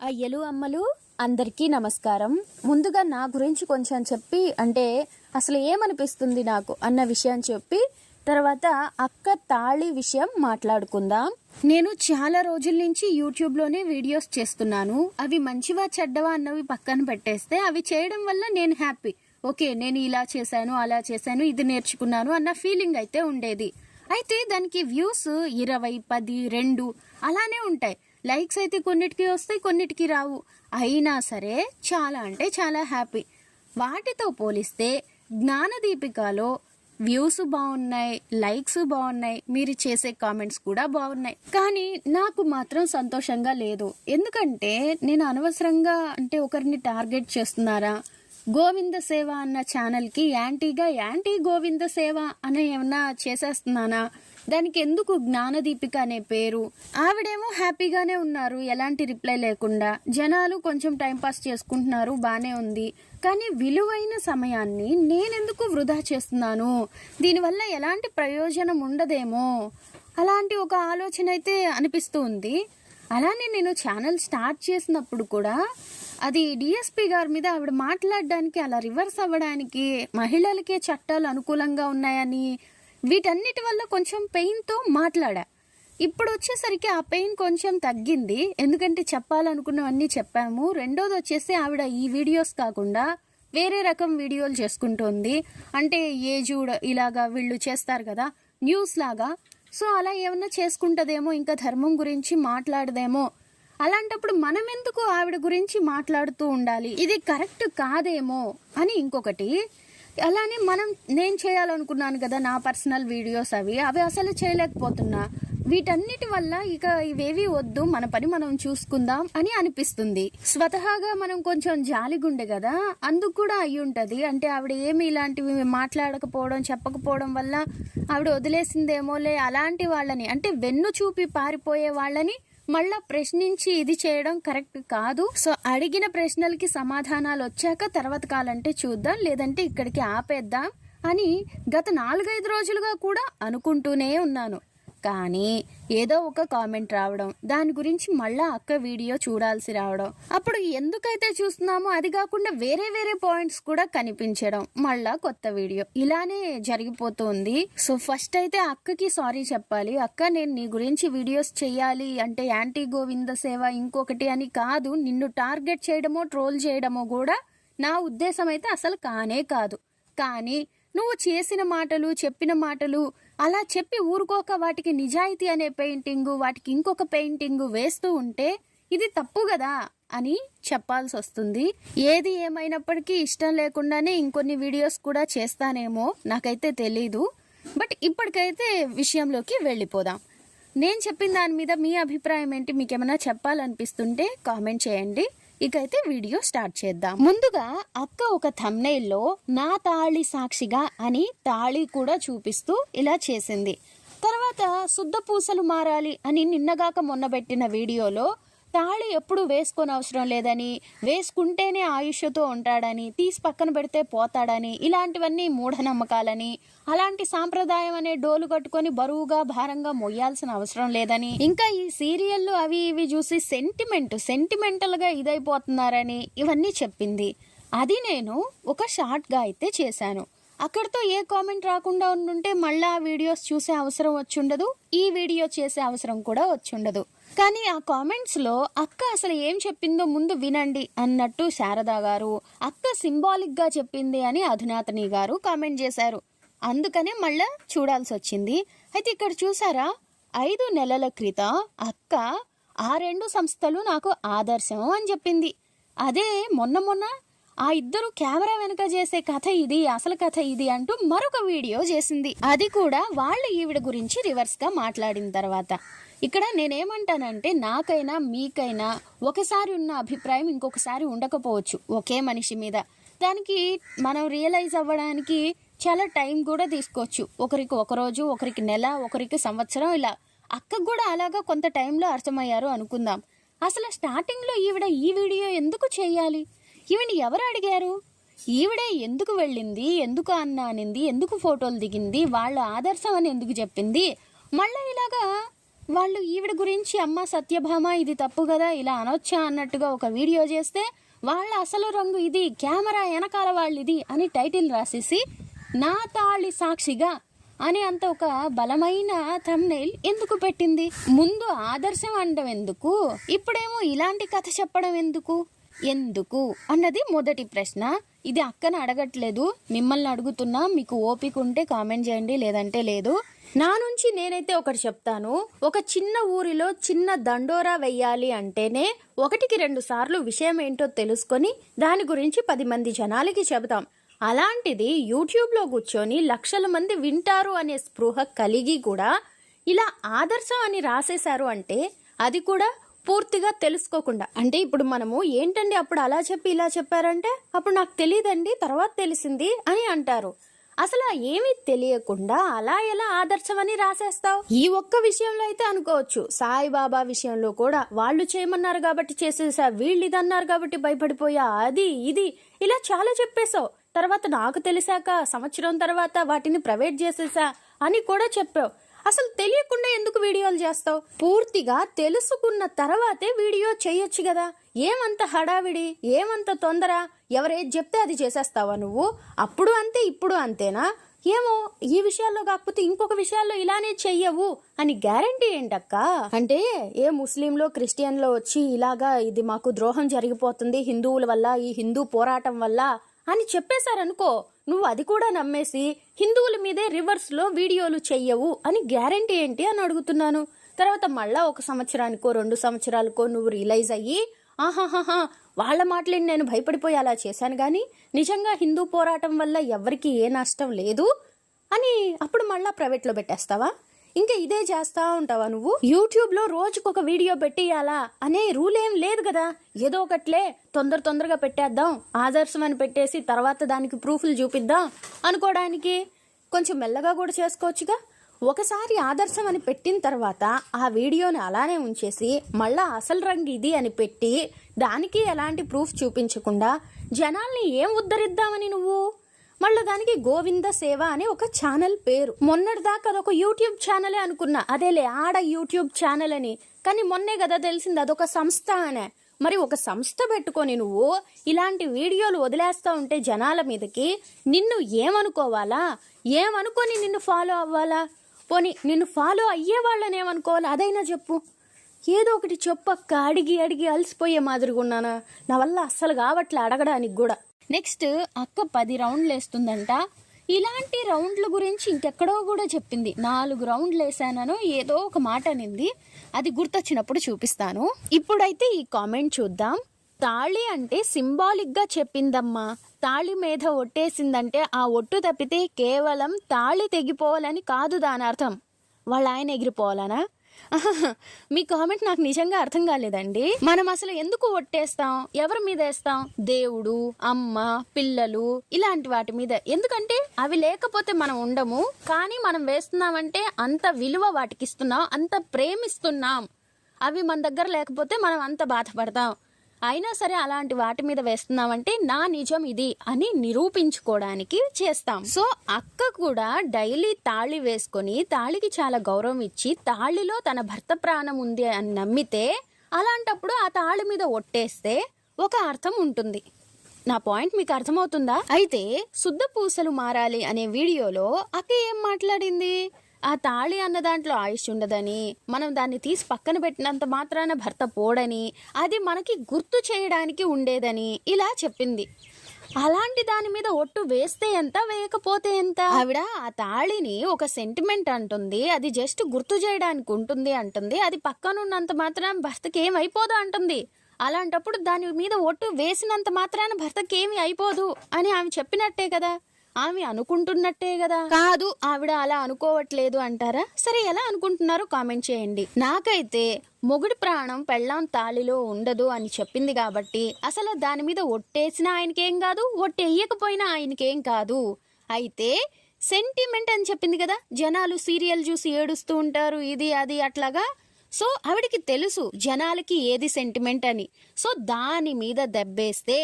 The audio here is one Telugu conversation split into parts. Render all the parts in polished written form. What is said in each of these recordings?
అయ్యలు అమ్మలు అందరికీ నమస్కారం. ముందుగా నా గురించి కొంచెం చెప్పి అసలు ఏమనిపిస్తుంది నాకు అన్న విషయం చెప్పి తర్వాత అక్క తాళి విషయం మాట్లాడుకుందాం. నేను చాలా రోజుల నుంచి యూట్యూబ్లోనే వీడియోస్ చేస్తున్నాను. అవి మంచివా చెడ్డవా అన్నవి పక్కన పెట్టేస్తే అవి చేయడం వల్ల నేను హ్యాపీ. ఓకే, నేను ఇలా చేశాను, అలా చేశాను, ఇది నేర్చుకున్నాను అన్న ఫీలింగ్ అయితే ఉండేది. అయితే దానికి వ్యూస్ 20, 10, 2 అలానే ఉంటాయి. లైక్స్ అయితే కొన్నిటికి వస్తాయి, కొన్నిటికి రావు. అయినా సరే చాలా హ్యాపీ. వాటితో పోలిస్తే జ్ఞానదీపికలో వ్యూస్ బాగున్నాయి, లైక్స్ బాగున్నాయి, మీరు చేసే కామెంట్స్ కూడా బాగున్నాయి. కానీ నాకు మాత్రం సంతోషంగా లేదు. ఎందుకంటే నేను అనవసరంగా ఒకరిని టార్గెట్ చేస్తున్నారా, గోవింద సేవ అన్న ఛానల్కి యాంటీ గోవింద సేవ అనే ఏమన్నా చేసేస్తున్నానా, దానికి ఎందుకు జ్ఞానదీపిక అనే పేరు? ఆవిడేమో హ్యాపీగానే ఉన్నారు, ఎలాంటి రిప్లై లేకుండా. జనాలు కొంచెం టైంపాస్ చేసుకుంటున్నారు, బానే ఉంది. కానీ విలువైన సమయాన్ని నేనెందుకు వృధా చేస్తున్నాను, దీనివల్ల ఎలాంటి ప్రయోజనం ఉండదేమో అలాంటి ఒక ఆలోచన అయితే అనిపిస్తూ ఉంది. అలానే నేను ఛానల్ స్టార్ట్ చేసినప్పుడు కూడా అది డిఎస్పీ గారి మీద ఆవిడ మాట్లాడడానికి, అలా రివర్స్ అవ్వడానికి, మహిళలకే చట్టాలు అనుకూలంగా ఉన్నాయని, వీటన్నిటి వల్ల కొంచెం పెయిన్తో మాట్లాడా. ఇప్పుడు వచ్చేసరికి ఆ పెయిన్ కొంచెం తగ్గింది. ఎందుకంటే చెప్పాలనుకున్నవన్నీ చెప్పాము. రెండోది వచ్చేసి ఆవిడ ఈ వీడియోస్ కాకుండా వేరే రకం వీడియోలు చేసుకుంటుంది. ఏజూడ్ ఇలాగా వీళ్ళు చేస్తారు కదా, న్యూస్ లాగా. సో అలా ఏమన్నా చేసుకుంటదేమో, ఇంకా ధర్మం గురించి మాట్లాడదేమో. అలాంటప్పుడు మనం ఎందుకు ఆవిడ గురించి మాట్లాడుతూ ఉండాలి, ఇది కరెక్ట్ కాదేమో అని ఇంకొకటి. అలానే నేను చేయాలనుకున్నాను కదా నా పర్సనల్ వీడియోస్, అవి అసలు చేయలేకపోతున్నా. వీటన్నిటి వల్ల ఇక ఇవేవి వద్దు, మన పని మనం చూసుకుందాం అని అనిపిస్తుంది. స్వతహాగా మనం కొంచెం జాలిగుండే కదా, అందుకు కూడా అయి ఉంటది. ఆవిడ ఏమి ఇలాంటివి మాట్లాడకపోవడం, చెప్పకపోవడం వల్ల ఆవిడ వదిలేసిందేమోలే. అలాంటి వాళ్ళని వెన్ను చూపి పారిపోయే వాళ్ళని మళ్ళా ప్రశ్నించి ఇది చేయడం కరెక్ట్ కాదు. సో అడిగిన ప్రశ్నలకి సమాధానాలు వచ్చాక తర్వాత కాలంటే చూద్దాం, లేదంటే ఇక్కడికి ఆపేద్దాం అని గత 4-5 రోజులుగా కూడా అనుకుంటూనే ఉన్నాను. కానీ ఏదో ఒక కామెంట్ రావడం, దాని గురించి మళ్ళా అక్క వీడియో చూడాల్సి రావడం, అప్పుడు ఎందుకైతే చూస్తున్నామో అది కాకుండా వేరే పాయింట్స్ కూడా కనిపించడం, మళ్ళా కొత్త వీడియో, ఇలానే జరిగిపోతుంది. సో ఫస్ట్ అయితే అక్కకి సారీ చెప్పాలి. అక్క, నేను నీ గురించి వీడియోస్ చెయ్యాలి యాంటీ గోవింద సేవ ఇంకొకటి అని కాదు. నిన్ను టార్గెట్ చేయడమో ట్రోల్ చేయడమో కూడా నా ఉద్దేశం అయితే అసలు కానే కాదు. కానీ నువ్వు చేసిన మాటలు, చెప్పిన మాటలు అలా చెప్పి ఊరుకోక వాటికి నిజాయితీ అనే పెయింటింగు, వాటికి ఇంకొక పెయింటింగు వేస్తూ ఉంటే ఇది తప్పు కదా అని చెప్పాల్సి వస్తుంది. ఏది ఏమైనప్పటికీ ఇష్టం లేకుండానే ఇంకొన్ని వీడియోస్ కూడా చేస్తానేమో, నాకైతే తెలీదు. బట్ ఇప్పటికైతే విషయంలోకి వెళ్ళిపోదాం. నేను చెప్పిన దాని మీద మీ అభిప్రాయం ఏంటి, మీకు ఏమైనా చెప్పాలనిపిస్తుంటే కామెంట్ చేయండి. ఇకైతే వీడియో స్టార్ట్ చేద్దాం. ముందుగా అక్క ఒక థంబ్నెయిల్లో నా తాళి సాక్షిగా అని తాళి కూడా చూపిస్తూ ఇలా చేసింది. తర్వాత శుద్ధ పూసలు మారాలి అని నిన్నగాక మొన్న పెట్టిన వీడియోలో తాళి ఎప్పుడు వేసుకొని అవసరం లేదని, వేసుకుంటేనే ఆయుష్తో ఉంటాడని, తీసి పక్కన పెడితే పోతాడని, ఇలాంటివన్నీ మూఢనమ్మకాలని, అలాంటి సాంప్రదాయం అనే డోలు కట్టుకొని బరువుగా భారంగా మొయ్యాల్సిన అవసరం లేదని, ఇంకా ఈ సీరియల్లు అవి ఇవి చూసి సెంటిమెంటల్గా ఇదైపోతున్నారని ఇవన్నీ చెప్పింది. అది నేను ఒక షార్ట్గా అయితే చేశాను. అక్కడితో ఏ కామెంట్ రాకుండా ఉండుంటే మళ్ళా వీడియోస్ చూసే అవసరం వచ్చుండదు, ఈ వీడియో చేసే అవసరం కూడా వచ్చుండదు. కానీ ఆ కామెంట్స్లో అక్క అసలు ఏం చెప్పిందో ముందు వినండి అన్నట్టు శారదా గారు, అక్క సింబాలిక్గా చెప్పింది అని అధునాతని గారు కామెంట్ చేశారు. అందుకనే మళ్ళా చూడాల్సి వచ్చింది. అయితే ఇక్కడ చూసారా, 5 నెలల క్రితం అక్క ఆ 2 సంస్థలు నాకు ఆదర్శం అని చెప్పింది. అదే మొన్న ఆ ఇద్దరు కెమెరా వెనుక చేసే కథ ఇది, అసలు కథ ఇది అంటూ మరొక వీడియో చేసింది. అది కూడా వాళ్ళు ఈవిడ గురించి రివర్స్గా మాట్లాడిన తర్వాత. ఇక్కడ నేనేమంటానంటే, నాకైనా మీకైనా ఒకసారి ఉన్న అభిప్రాయం ఇంకొకసారి ఉండకపోవచ్చు ఒకే మనిషి మీద. దానికి మనం రియలైజ్ అవ్వడానికి చాలా టైం కూడా తీసుకోవచ్చు. ఒకరికి 1 రోజు, ఒకరికి నెల, ఒకరికి సంవత్సరం, ఇలా. అక్కకు కూడా అలాగా కొంత టైంలో అర్థమయ్యారు అనుకుందాం. అసలు స్టార్టింగ్లో ఈవిడ ఈ వీడియో ఎందుకు చేయాలి, ఈవిని ఎవరు అడిగారు, ఈవిడే ఎందుకు వెళ్ళింది, ఎందుకు అన్న అనింది, ఎందుకు ఫోటోలు దిగింది, వాళ్ళ ఆదర్శం అని ఎందుకు చెప్పింది, మళ్ళీ ఇలాగా వాళ్ళు ఈవిడ గురించి అమ్మ సత్యభామ ఇది తప్పు కదా ఇలా అనొచ్చా అన్నట్టుగా ఒక వీడియో చేస్తే వాళ్ళ అసలు రంగు ఇది, కెమెరా వెనకాల వాళ్ళు ఇది అని టైటిల్ రాసేసి నా తాళి సాక్షిగా అని అంత ఒక బలమైన థంబ్నెయిల్ ఎందుకు పెట్టింది? ముందు ఆదర్శం అనడం ఎందుకు, ఇప్పుడేమో ఇలాంటి కథ చెప్పడం ఎందుకు అన్నది మొదటి ప్రశ్న. ఇది అక్కను అడగట్లేదు, మిమ్మల్ని అడుగుతున్నా. మీకు ఓపిక ఉంటే కామెంట్ చేయండి, లేదంటే లేదు. నా నుంచి నేనైతే ఒకటి చెప్తాను. ఒక చిన్న ఊరిలో చిన్న దండోరా వెయ్యాలి అంటేనే 1-2 సార్లు విషయం ఏంటో తెలుసుకొని దాని గురించి 10 మంది జనాలకి చెబుతాం. అలాంటిది యూట్యూబ్లో కూర్చొని లక్షల మంది వింటారు అనే స్పృహ కలిగి కూడా ఇలా ఆదర్శం అని రాసేశారు అంటే అది కూడా పూర్తిగా తెలుసుకోకుండా. అంటే ఇప్పుడు మనము ఏంటండి అప్పుడు అలా చెప్పి ఇలా చెప్పారంటే అప్పుడు నాకు తెలియదండి తర్వాత తెలిసింది అని అంటారు. అసలు ఏమీ తెలియకుండా అలా ఎలా ఆదర్శం అని రాసేస్తావు? ఈ ఒక్క విషయంలో అయితే అనుకోవచ్చు. సాయిబాబా విషయంలో కూడా వాళ్ళు చేయమన్నారు కాబట్టి చేసేసా, వీళ్ళు ఇది అన్నారు కాబట్టి భయపడిపోయా, అది ఇది ఇలా చాలా చెప్పేశావు. తర్వాత నాకు తెలిసాక సంవత్సరం తర్వాత వాటిని ప్రైవేట్ చేసేసా అని కూడా చెప్పావు. అసలు తెలియకుండా ఎందుకు వీడియోలు చేస్తావు? పూర్తిగా తెలుసుకున్న తర్వాతే వీడియో చేయొచ్చు కదా. ఏమంత హడావిడి, ఏమంత తొందర? ఎవరేది చెప్తే అది చేసేస్తావా నువ్వు? అప్పుడు అంతే ఇప్పుడు అంతేనా? ఏమో ఈ విషయాల్లో కాకపోతే ఇంకొక విషయాల్లో ఇలానే చెయ్యవు అని గ్యారంటీ ఏంటక్క? అంటే ఏ ముస్లింలో క్రిస్టియన్లో వచ్చి ఇలాగా ఇది మాకు ద్రోహం జరిగిపోతుంది హిందువుల వల్ల, ఈ హిందూ పోరాటం వల్ల అని చెప్పేశారనుకో, నువ్వు అది కూడా నమ్మేసి హిందువుల మీదే రివర్స్ లో వీడియోలు చెయ్యవు అని గ్యారంటీ ఏంటి అని అడుగుతున్నాను. తర్వాత మళ్ళా 1 సంవత్సరానికో 2 సంవత్సరాలకో నువ్వు రియలైజ్ అయ్యి ఆహాహాహా వాళ్ళ మాటలేని నేను భయపడిపోయి అలా చేశాను గాని నిజంగా హిందూ పోరాటం వల్ల ఎవరికి ఏ నష్టం లేదు అని అప్పుడు మళ్ళా ప్రైవేట్లో పెట్టేస్తావా? ఇంకా ఇదే చేస్తా ఉంటావా నువ్వు? యూట్యూబ్ లో రోజుకొక వీడియో పెట్టియాలా అనే రూల్ ఏం లేదు కదా. ఏదో ఒకట్లే తొందరగా పెట్టేద్దాం, ఆదర్శం అని పెట్టేసి తర్వాత దానికి ప్రూఫ్లు చూపిద్దాం అనుకోవడానికి కొంచెం మెల్లగా కూడా చేసుకోవచ్చుగా. ఒకసారి ఆదర్శం అని పెట్టిన తర్వాత ఆ వీడియోని అలానే ఉంచేసి మళ్ళా అసలు రంగు ఇది అని పెట్టి దానికి ఎలాంటి ప్రూఫ్ చూపించకుండా జనాల్ని ఏం ఉద్ధరిద్దామని నువ్వు మళ్ళీ దానికి గోవింద సేవ అని ఒక ఛానల్ పేరు. మొన్నటిదాకా అదొక యూట్యూబ్ ఛానలే అనుకున్నా, అదేలే ఆడ యూట్యూబ్ ఛానల్ అని. కానీ మొన్నే కదా తెలిసింది అదొక సంస్థ అనే. మరి ఒక సంస్థ పెట్టుకొని నువ్వు ఇలాంటి వీడియోలు వదిలేస్తా ఉంటే జనాల మీదకి నిన్ను ఏమనుకోవాలా? ఏమనుకొని నిన్ను ఫాలో అవ్వాలా? పోనీ నిన్ను ఫాలో అయ్యే వాళ్ళని ఏమనుకోవాలా? అదైనా చెప్పు. ఏదో ఒకటి చెప్పక్క. అడిగి అలసిపోయే మాదిరిగా ఉన్నానా? నా వల్ల అస్సలు కావట్లే అడగడానికి కూడా. నెక్స్ట్ అక్క 10 రౌండ్లు వేస్తుందంట. ఇలాంటి రౌండ్ల గురించి ఇంకెక్కడో కూడా చెప్పింది. 4 రౌండ్లు వేసానను ఏదో ఒక మాట అనింది, అది గుర్తొచ్చినప్పుడు చూపిస్తాను. ఇప్పుడైతే ఈ కామెంట్ చూద్దాం. తాళి అంటే సింబాలిక్ గా చెప్పిందమ్మా. తాళి మీద ఒట్టేసిందంటే ఆ ఒట్టు తప్పితే కేవలం తాళి తెగిపోవాలని కాదు దాని అర్థం. వాళ్ళ ఆయన ఎగిరిపోవాలనా? మీ కామెంట్ నాకు నిజంగా అర్థం కాలేదండి. మనం అసలు ఎందుకు ఒట్టేస్తాం? ఎవరి మీద వేస్తాం? దేవుడు, అమ్మ, పిల్లలు ఇలాంటి వాటి మీద. ఎందుకంటే అవి లేకపోతే మనం ఉండము. కానీ మనం వేస్తున్నామంటే అంత విలువ వాటికి ఇస్తున్నాం, అంత ప్రేమిస్తున్నాం. అవి మన దగ్గర లేకపోతే మనం అంత బాధపడతాం. అయినా సరే అలాంటి వాటి మీద వేస్తున్నామంటే నా నిజం ఇది అని నిరూపించుకోవడానికి చేస్తాం. సో అక్క కూడా డైలీ తాళి వేసుకొని తాళికి చాలా గౌరవం ఇచ్చి తాళిలో తన భర్త ప్రాణం ఉంది అని నమ్మితే అలాంటప్పుడు ఆ తాళి మీద ఒట్టేస్తే ఒక అర్థం ఉంటుంది. నా పాయింట్ మీకు అర్థమవుతుందా? అయితే శుద్ధ పూసలు మారాలి అనే వీడియోలో అక్క ఏం మాట్లాడింది? ఆ తాళి అన్న దాంట్లో ఆయుష్ ఉండదని, మనం దాన్ని తీసి పక్కన పెట్టినంత మాత్రాన భర్త పోడని, అది మనకి గుర్తు చేయడానికి ఉండేదని ఇలా చెప్పింది. అలాంటి దాని మీద ఒట్టు వేస్తే ఎంత, వేయకపోతే ఎంత? ఆవిడ ఆ తాళిని ఒక సెంటిమెంట్ అంటుంది, అది జస్ట్ గుర్తు చేయడానికి ఉంటుంది అంటుంది, అది పక్కనున్నంత మాత్రాన భర్తకి ఏం అయిపోదు అంటుంది. అలాంటప్పుడు దాని మీద ఒట్టు వేసినంత మాత్రాన భర్తకి ఏమి అయిపోదు అని ఆమె చెప్పినట్టే కదా, ఆమె అనుకుంటున్నట్టే కదా. కాదు ఆవిడ అలా అనుకోవట్లేదు అంటారా? సరే ఎలా అనుకుంటున్నారో కామెంట్ చేయండి. నాకైతే మొగుడి ప్రాణం పెళ్ళాం తాళిలో ఉండదు అని చెప్పింది కాబట్టి అసలు దాని మీద ఒట్టేసినా ఆయనకేం కాదు, ఒట్టేయకపోయినా ఆయనకేం కాదు. అయితే సెంటిమెంట్ అని చెప్పింది కదా, జనాలు సీరియల్ చూసి ఏడుస్తూ ఉంటారు ఇది అది అట్లాగా. సో ఆవిడికి తెలుసు జనాలకి ఏది సెంటిమెంట్ అని. సో దాని మీద దెబ్బేస్తే,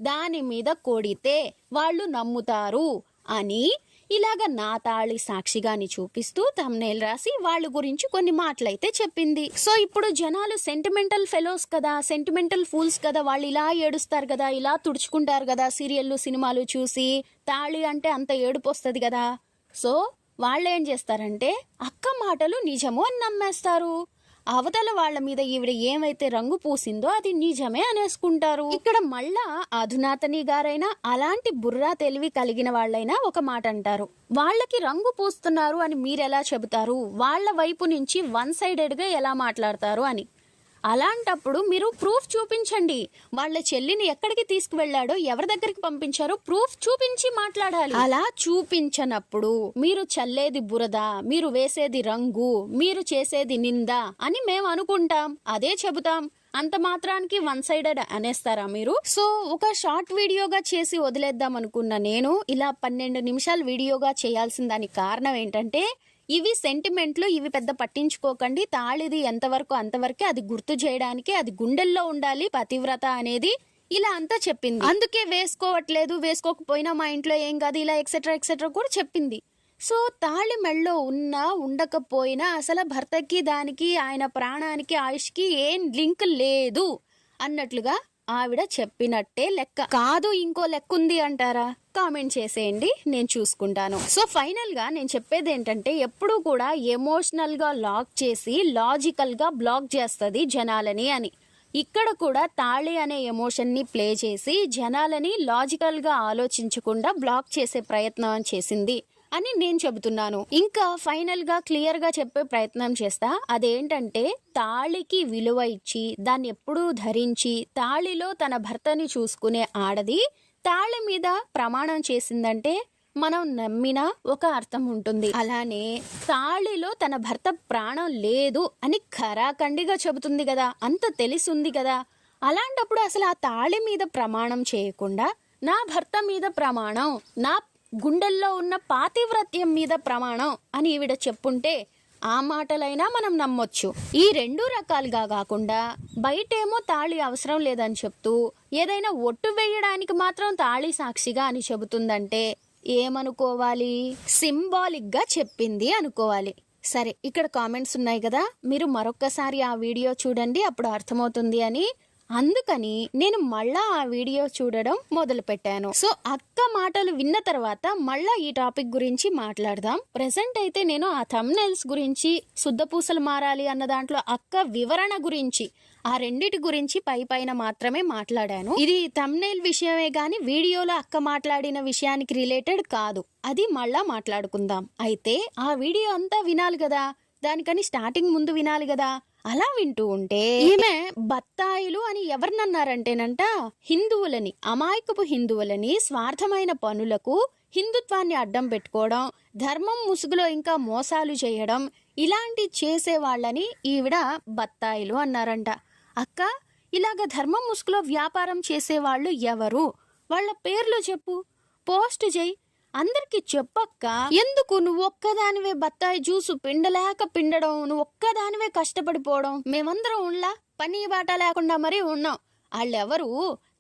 దాని మీద కొడితే వాళ్ళు నమ్ముతారు అని ఇలాగ నా తాళి సాక్షిగాని చూపిస్తూ థంబ్నెయిల్ రాసి వాళ్ళ గురించి కొన్ని మాటలైతే చెప్పింది. సో ఇప్పుడు జనాలు సెంటిమెంటల్ ఫెలోస్ కదా, సెంటిమెంటల్ ఫూల్స్ కదా, వాళ్ళు ఇలా ఏడుస్తారు కదా, ఇలా తుడుచుకుంటారు కదా సీరియల్లు సినిమాలు చూసి. తాళి అంటే అంత ఏడుపు వస్తుంది కదా. సో వాళ్ళు ఏం చేస్తారంటే అక్క మాటలు నిజము అని నమ్మేస్తారు. అవతల వాళ్ళ మీద ఈవిడ ఏమైతే రంగు పూసిందో అది నిజమే అనేసుకుంటారు. ఇక్కడ మళ్ళా అధునాతని గారైనా అలాంటి బుర్రా తెలివి కలిగిన వాళ్ళైనా ఒక మాట అంటారు, వాళ్ళకి రంగు పూస్తున్నారు అని మీరెలా చెబుతారు, వాళ్ళ వైపు నుంచి వన్ సైడెడ్ గా ఎలా మాట్లాడతారు అని. అలాంటప్పుడు మీరు ప్రూఫ్ చూపించండి. వాళ్ళ చెల్లిని ఎక్కడికి తీసుకువెళ్లాడో, ఎవరి దగ్గరికి పంపించారో ప్రూఫ్ చూపించి మాట్లాడాలి. అలా చూపించనప్పుడు మీరు చల్లేది బురద, మీరు వేసేది రంగు, మీరు చేసేది నింద అని మేము అనుకుంటాం, అదే చెబుతాం. అంత మాత్రానికి వన్ సైడెడ్ అనేస్తారా మీరు? సో ఒక షార్ట్ వీడియోగా చేసి వదిలేద్దాం అనుకున్న నేను ఇలా 12 నిమిషాల వీడియోగా చేయాల్సిన దానికి కారణం ఏంటంటే, ఇవి సెంటిమెంట్లు, ఇవి పెద్ద పట్టించుకోకండి. తాళిది ఎంతవరకు అంతవరకే, అది గుర్తు చేయడానికి, అది గుండెల్లో ఉండాలి పతివ్రత అనేది, ఇలా అంతా చెప్పింది. అందుకే వేసుకోవట్లేదు, వేసుకోకపోయినా మా ఇంట్లో ఏం కాదు, ఇలా ఎక్సెట్రా ఎక్సెట్రా కూడా చెప్పింది. సో తాళి మెళ్ళో ఉన్నా ఉండకపోయినా అసలు భర్తకి దానికి, ఆయన ప్రాణానికి ఆయుష్కి ఏం లింక్ లేదు అన్నట్లుగా ఆవిడ చెప్పినట్టే లెక్క. కాదు ఇంకో లెక్క ఉంది అంటారా? కామెంట్ చేసేయండి, నేను చూసుకుంటాను. సో ఫైనల్ గా నేను చెప్పేది ఏంటంటే, ఎప్పుడూ కూడా ఎమోషనల్ గా లాక్ చేసి లాజికల్ గా బ్లాక్ చేస్తుంది జనాలని అని. ఇక్కడ కూడా తాళి అనే ఎమోషన్ ని ప్లే చేసి జనాలని లాజికల్ గా ఆలోచించకుండా బ్లాక్ చేసే ప్రయత్నం చేసింది అని నేను చెబుతున్నాను. ఇంకా ఫైనల్ గా క్లియర్ గా చెప్పే ప్రయత్నం చేస్తా. అదేంటంటే, తాళికి విలువ ఇచ్చి దాన్ని ఎప్పుడూ ధరించి తాళిలో తన భర్తని చూసుకునే ఆడది తాళి మీద ప్రమాణం చేసిందంటే మనం నమ్మిన ఒక అర్థం ఉంటుంది. అలానే తాళిలో తన భర్త ప్రాణం లేదు అని ఖరాఖండిగా చెబుతుంది కదా, అంత తెలిసింది కదా. అలాంటప్పుడు అసలు ఆ తాళి మీద ప్రమాణం చేయకుండా నా భర్త మీద ప్రమాణం, నా గుండెల్లో ఉన్న పాతివ్రత్యం మీద ప్రమాణం అని ఈవిడ చెప్పుంటే ఆ మాటలైనా మనం నమ్మొచ్చు. ఈ 2 రకాలుగా కాకుండా బయటేమో తాళి అవసరం లేదని చెప్తూ ఏదైనా ఒట్టు వేయడానికి మాత్రం తాళి సాక్షిగా అని చెబుతుందంటే ఏమనుకోవాలి? సింబాలిక్ గా చెప్పింది అనుకోవాలి. సరే, ఇక్కడ కామెంట్స్ ఉన్నాయి కదా, మీరు మరొక్కసారి ఆ వీడియో చూడండి, అప్పుడు అర్థమవుతుంది అని. అందుకని నేను మళ్ళా ఆ వీడియో చూడడం మొదలు పెట్టాను. సో అక్క మాటలు విన్న తర్వాత మళ్ళా ఈ టాపిక్ గురించి మాట్లాడదాం. ప్రెసెంట్ అయితే నేను ఆ థంబ్నెయిల్స్ గురించి, శుద్ధపూసలు మారాలి అన్న దాంట్లో అక్క వివరణ గురించి, ఆ రెండిటి గురించి పైన మాత్రమే మాట్లాడాను. ఇది థంబ్నెయిల్ విషయమే గాని వీడియోలో అక్క మాట్లాడిన విషయానికి రిలేటెడ్ కాదు. అది మళ్ళా మాట్లాడుకుందాం. అయితే ఆ వీడియో అంతా వినాలి కదా, దానికని స్టార్టింగ్ ముందు వినాలి కదా. అలా వింటూ ఉంటే ఈమె బత్తాయిలు అని ఎవరినన్నారంటేనంట, హిందువులని, అమాయకపు హిందువులని స్వార్థమైన పనులకు, హిందుత్వాన్ని అడ్డం పెట్టుకోవడం, ధర్మం ముసుగులో ఇంకా మోసాలు చేయడం, ఇలాంటి చేసే వాళ్ళని ఈవిడ బత్తాయిలు అన్నారంట. అక్క, ఇలాగ ధర్మం ముసుగులో వ్యాపారం చేసేవాళ్ళు ఎవరు? వాళ్ళ పేర్లు చెప్పు, పోస్ట్ చేయి, అందరికి చెప్పక్క. ఎందుకు నువ్వు ఒక్కదానివే బత్తాయి జ్యూసు పిండడం, నువ్వు ఒక్కదానివే కష్టపడిపోవడం, మేమందరం ఉన్నా పని బాట లేకుండా మరీ ఉన్నాం. వాళ్ళెవరు?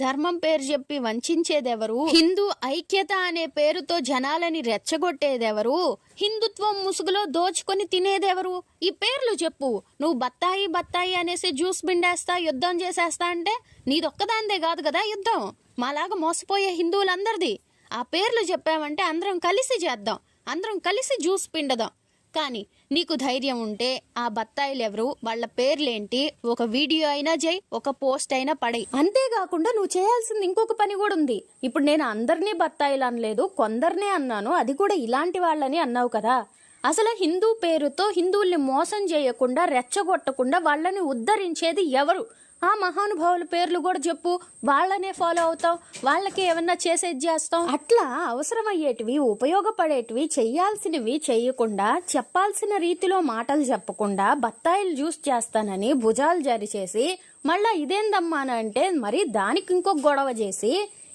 ధర్మం పేరు చెప్పి వంచేదెవరు? హిందూ ఐక్యత అనే పేరుతో జనాలని రెచ్చగొట్టేదెవరు? హిందుత్వం ముసుగులో దోచుకొని తినేదెవరు? ఈ పేర్లు చెప్పు. నువ్వు బత్తాయి బత్తాయి అనేసి జ్యూస్ పిండేస్తా, యుద్ధం చేసేస్తా అంటే నీదొక్కదాందే కాదు కదా యుద్ధం, మాలాగా మోసపోయే హిందువులందరిది. ఆ పేర్లు చెప్పామంటే అందరం కలిసి చేద్దాం, అందరం కలిసి జ్యూస్ పిండదాం. కానీ నీకు ధైర్యం ఉంటే ఆ బత్తాయిలు ఎవరు, వాళ్ళ పేర్లేంటి, ఒక వీడియో అయినా చేయి, ఒక పోస్ట్ అయినా పడేయి. అంతేకాకుండా నువ్వు చేయాల్సింది ఇంకొక పని కూడా ఉంది. ఇప్పుడు నేను అందరినీ బత్తాయిలు అనలేదు, కొందరినే అన్నాను, అది కూడా ఇలాంటి వాళ్ళని అన్నావు కదా. అసలు హిందూ పేరుతో హిందువుల్ని మోసం చేయకుండా, రెచ్చగొట్టకుండా వాళ్ళని ఉద్ధరించేది ఎవరు? ఆ మహానుభావుల పేర్లు కూడా చెప్పు, వాళ్ళనే ఫాలో అవుతాం, వాళ్ళకి ఏమన్నా చేసేది చేస్తాం. అట్లా అవసరమయ్యేటివి, ఉపయోగపడేటివి, చెయ్యాల్సినవి చెయ్యకుండా, చెప్పాల్సిన రీతిలో మాటలు చెప్పకుండా బత్తాయిలు జ్యూస్ చేస్తానని భుజాలు జారి చేసి మళ్ళా ఇదేందమ్మా అంటే మరి దానికి ఇంకొక గొడవ చేసి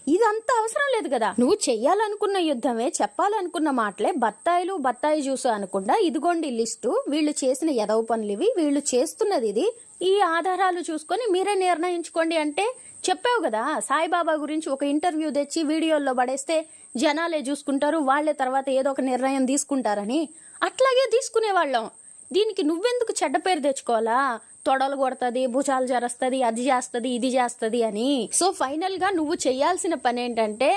ఇదంతా అవసరం లేదు కదా. నువ్వు చెయ్యాలనుకున్న యుద్ధమే, చెప్పాలనుకున్న మాటలే, బత్తాయి జ్యూస్ అనకుండా ఇదిగోండి లిస్టు, వీళ్ళు చేసిన ఎదవ పనులు ఇవి, వీళ్ళు చేస్తున్నది ఇది, ఈ ఆధారాలు చూసుకొని మీరే నిర్ణయించుకోండి అంటే చెప్పావు కదా. సాయిబాబా గురించి ఒక ఇంటర్వ్యూ తెచ్చి వీడియోల్లో పడేస్తే జనాలే చూసుకుంటారు, వాళ్లే తర్వాత ఏదో ఒక నిర్ణయం తీసుకుంటారని. అట్లాగే తీసుకునేవాళ్ళం. దీనికి నువ్వెందుకు చెడ్డ పేరు తెచ్చుకోవాలా? తొడలు కొడుతుంది, భుజాలు జరస్తుంది, అది చేస్తుంది, ఇది చేస్తుంది అని. సో ఫైనల్ గా నువ్వు చెయ్యాల్సిన పని ఏంటంటే,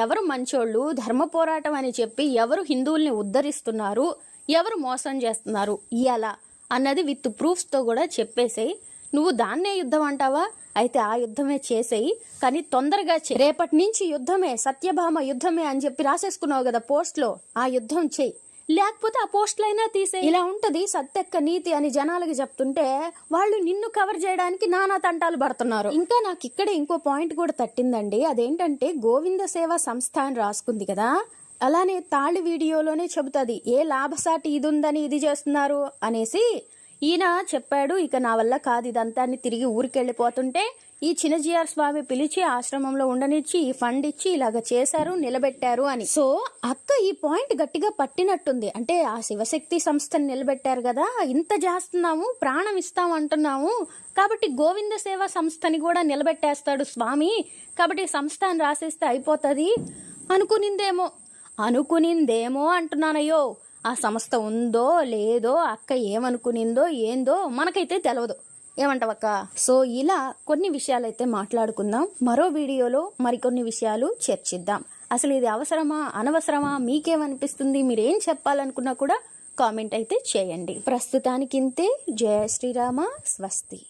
ఎవరు మంచోళ్ళు, ధర్మ పోరాటం అని చెప్పి ఎవరు హిందువుల్ని ఉద్ధరిస్తున్నారు, ఎవరు మోసం చేస్తున్నారు ఇలా అన్నది విత్ ప్రూఫ్స్ తో కూడా చెప్పేసేయి. నువ్వు దాన్నే యుద్ధం అంటావా? అయితే ఆ యుద్ధమే చేసేయి, కానీ తొందరగా రేపటి నుంచి యుద్ధమే, సత్యభామ యుద్ధమే అని చెప్పి రాసేసుకున్నావు కదా పోస్ట్ లో, ఆ యుద్ధం చెయ్యి. లేకపోతే ఆ పోస్టులైనా తీసే. ఇలా ఉంటది సత్యక్క నీతి అని జనాలకి చెప్తుంటే వాళ్ళు నిన్ను కవర్ చేయడానికి నానా తంటాలు పడుతున్నారు. ఇంకా నాకు ఇక్కడే ఇంకో పాయింట్ కూడా తట్టిందండి. అదేంటంటే గోవింద సేవా సంస్థ అని రాసుకుంది కదా, అలానే తాళి వీడియోలోనే చెబుతుంది ఏ లాభసాటి ఇది ఉందని ఇది చేస్తున్నారు అనేసి. ఈయన చెప్పాడు, ఇక నా వల్ల కాదు ఇదంతా అని తిరిగి ఊరికెళ్ళిపోతుంటే ఈ చిన్నజీఆర్ స్వామి పిలిచి ఆశ్రమంలో ఉండనిచ్చి ఈ ఫండ్ ఇచ్చి ఇలాగ చేశారు, నిలబెట్టారు అని. సో అక్క ఈ పాయింట్ గట్టిగా పట్టినట్టుంది. అంటే ఆ శివశక్తి సంస్థని నిలబెట్టారు కదా, ఇంత చేస్తున్నాము, ప్రాణం ఇస్తాం అంటున్నాము, కాబట్టి గోవింద సేవా సంస్థని కూడా నిలబెట్టేస్తాడు స్వామి, కాబట్టి సంస్థ అని రాసేస్తే అయిపోతుంది అనుకునిందేమో అంటున్నానయ్యో. ఆ సంస్థ ఉందో లేదో, అక్క ఏమనుకునిందో ఏందో మనకైతే తెలియదు. ఏమంటావక్క? సో ఇలా కొన్ని విషయాలైతే మాట్లాడుకుందాం. మరో వీడియోలో మరికొన్ని విషయాలు చర్చిద్దాం. అసలు ఇది అవసరమా అనవసరమా, మీకేమనిపిస్తుంది, మీరేం చెప్పాలనుకున్నా కూడా కామెంట్ అయితే చేయండి. ప్రస్తుతానికి ఇంతే. జయ శ్రీరామ, స్వస్తి.